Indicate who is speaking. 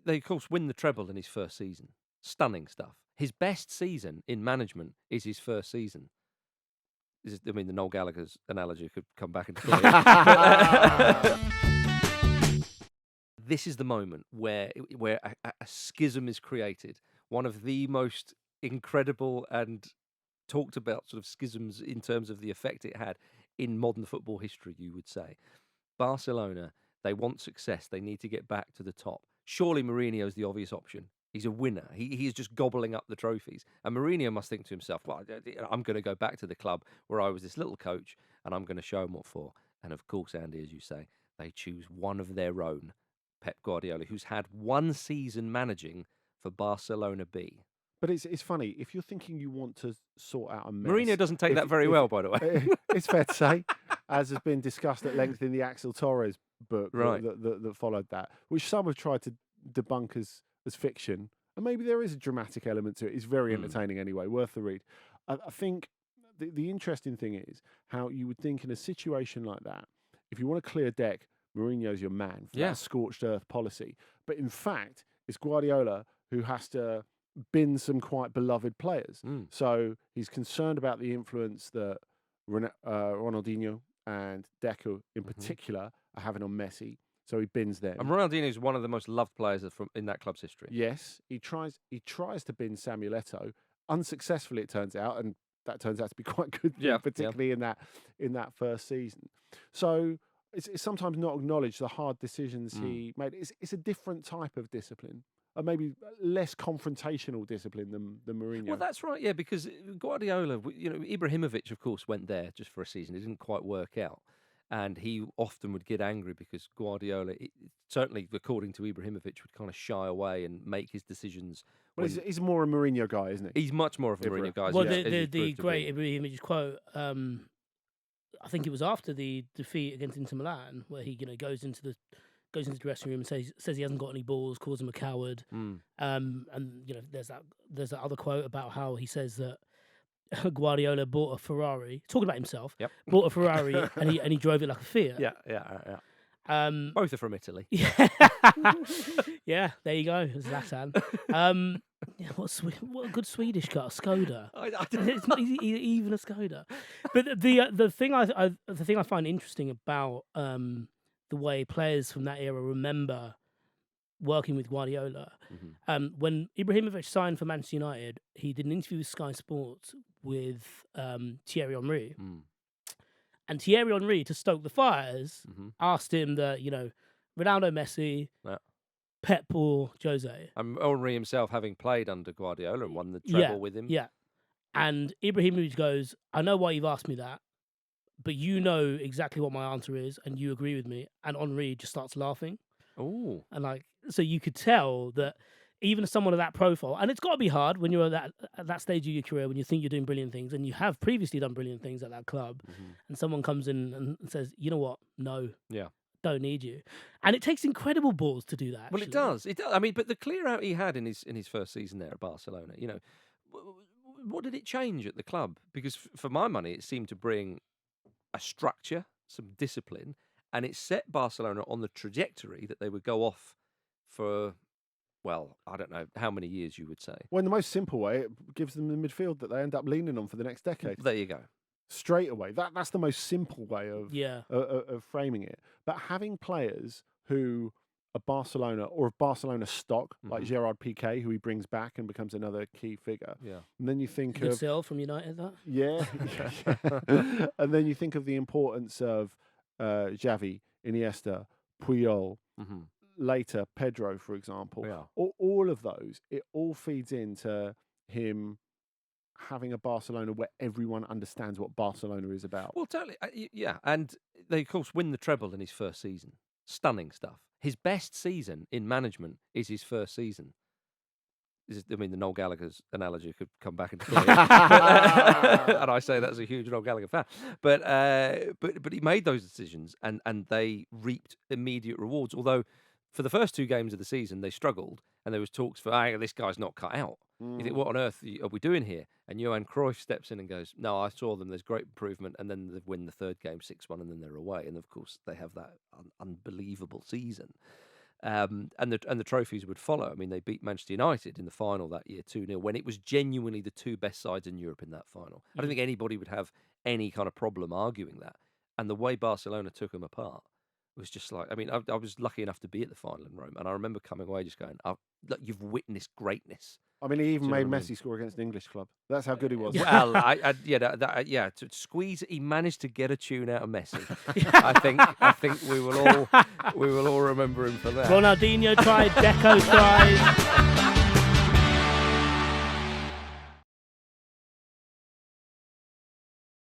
Speaker 1: they of course win the treble in his first season. Stunning stuff. His best season in management is his first season. I mean, the Noel Gallagher's analogy could come back into play. This is the moment where a schism is created. One of the most incredible and talked about sort of schisms in terms of the effect it had in modern football history, you would say. Barcelona, they want success. They need to get back to the top. Surely Mourinho's the obvious option. He's a winner. He is just gobbling up the trophies. And Mourinho must think to himself, well, I'm going to go back to the club where I was this little coach and I'm going to show them what for. And of course, Andy, as you say, they choose one of their own, Pep Guardiola, who's had one season managing for Barcelona B.
Speaker 2: But it's funny, if you're thinking you want to sort out a mess...
Speaker 1: Mourinho doesn't take that very well, by the way.
Speaker 2: It's fair to say, as has been discussed at length in the Axel Torres book
Speaker 1: Right.
Speaker 2: that followed that, which some have tried to debunk as fiction. And maybe there is a dramatic element to it. It's very entertaining anyway, worth the read. I think the interesting thing is how you would think in a situation like that, if you want a clear deck, Mourinho's your man for that scorched earth policy. But in fact, it's Guardiola who has to bin some quite beloved players. So he's concerned about the influence that Ronaldinho and Deco in particular are having on Messi. So he bins them.
Speaker 1: And Ronaldinho is one of the most loved players in that club's history.
Speaker 2: Yes, he tries to bin Samuel Eto'o unsuccessfully, it turns out, and that turns out to be quite good, particularly in that first season. So it's sometimes not acknowledged the hard decisions he made. It's a different type of discipline. Maybe less confrontational discipline than Mourinho.
Speaker 1: Well, that's right, yeah, because Guardiola, Ibrahimovic, of course, went there just for a season. It didn't quite work out. And he often would get angry because Guardiola, certainly according to Ibrahimovic, would kind of shy away and make his decisions.
Speaker 2: Well, he's more a Mourinho guy, isn't he?
Speaker 1: He's much more of a Mourinho guy.
Speaker 3: Well, the great Ibrahimovic quote, I think it was after the defeat against Inter Milan, where he goes into the dressing room and says he hasn't got any balls, calls him a coward. And there's that other quote about how he says that Guardiola bought a Ferrari, talking about himself.
Speaker 1: Yep.
Speaker 3: Bought a Ferrari and he drove it like a Fiat.
Speaker 1: Yeah. Both are from Italy.
Speaker 3: Yeah, there you go, Zlatan. What a good Swedish car, Skoda. It's not even a Skoda. But the thing I find interesting about the way players from that era remember working with Guardiola. When Ibrahimovic signed for Manchester United, he did an interview with Sky Sports with Thierry Henry. And Thierry Henry, to stoke the fires, asked him that, Ronaldo, Messi, Pep or Jose.
Speaker 1: And Henry himself having played under Guardiola and won the treble with him.
Speaker 3: Yeah. And Ibrahimovic goes, I know why you've asked me that, but you know exactly what my answer is, and you agree with me. And Henry just starts laughing.
Speaker 1: Oh.
Speaker 3: And so you could tell that even someone of that profile, and it's got to be hard when you're at that stage of your career, when you think you're doing brilliant things, and you have previously done brilliant things at that club, and someone comes in and says, you know what, no, don't need you. And it takes incredible balls to do that.
Speaker 1: Well,
Speaker 3: actually.
Speaker 1: it does. I mean, but the clear out he had in his first season there at Barcelona, what did it change at the club? Because for my money, it seemed to bring a structure, some discipline, and it set Barcelona on the trajectory that they would go off for, well, I don't know how many years you would say.
Speaker 2: Well, in the most simple way, it gives them the midfield that they end up leaning on for the next decade.
Speaker 1: There you go.
Speaker 2: Straight away. That's the most simple way of framing it. But having players who are Barcelona or of Barcelona stock, like Gerard Piqué, who he brings back and becomes another key figure.
Speaker 1: Yeah.
Speaker 2: And then you think
Speaker 3: Good sell from United, that?
Speaker 2: Yeah. And then you think of the importance of Xavi, Iniesta, Puyol, later Pedro, for example.
Speaker 1: Yeah.
Speaker 2: All of those, it all feeds into him having a Barcelona where everyone understands what Barcelona is about.
Speaker 1: Well, totally. Yeah. And they, of course, win the treble in his first season. Stunning stuff. His best season in management is his first season. I mean, the Noel Gallagher's analogy could come back into play. And I say that as a huge Noel Gallagher fan. But he made those decisions and they reaped immediate rewards. Although for the first two games of the season, they struggled and there was talks for, this guy's not cut out. You think, what on earth are we doing here? And Johan Cruyff steps in and goes, no, I saw them. There's great improvement. And then they win the third game 6-1 and then they're away. And of course, they have that unbelievable season. and the trophies would follow. I mean, they beat Manchester United in the final that year 2-0 when it was genuinely the two best sides in Europe in that final. I don't think anybody would have any kind of problem arguing that. And the way Barcelona took them apart was just like, I mean, I was lucky enough to be at the final in Rome, and I remember coming away just going, oh, look, you've witnessed greatness.
Speaker 2: I mean, he even
Speaker 1: Do you know
Speaker 2: made
Speaker 1: what I
Speaker 2: Messi
Speaker 1: mean?
Speaker 2: score against an English club. That's how good he was.
Speaker 1: Well, to squeeze. He managed to get a tune out of Messi. I think we will all remember him for that.
Speaker 3: Ronaldinho tried, Deco tried.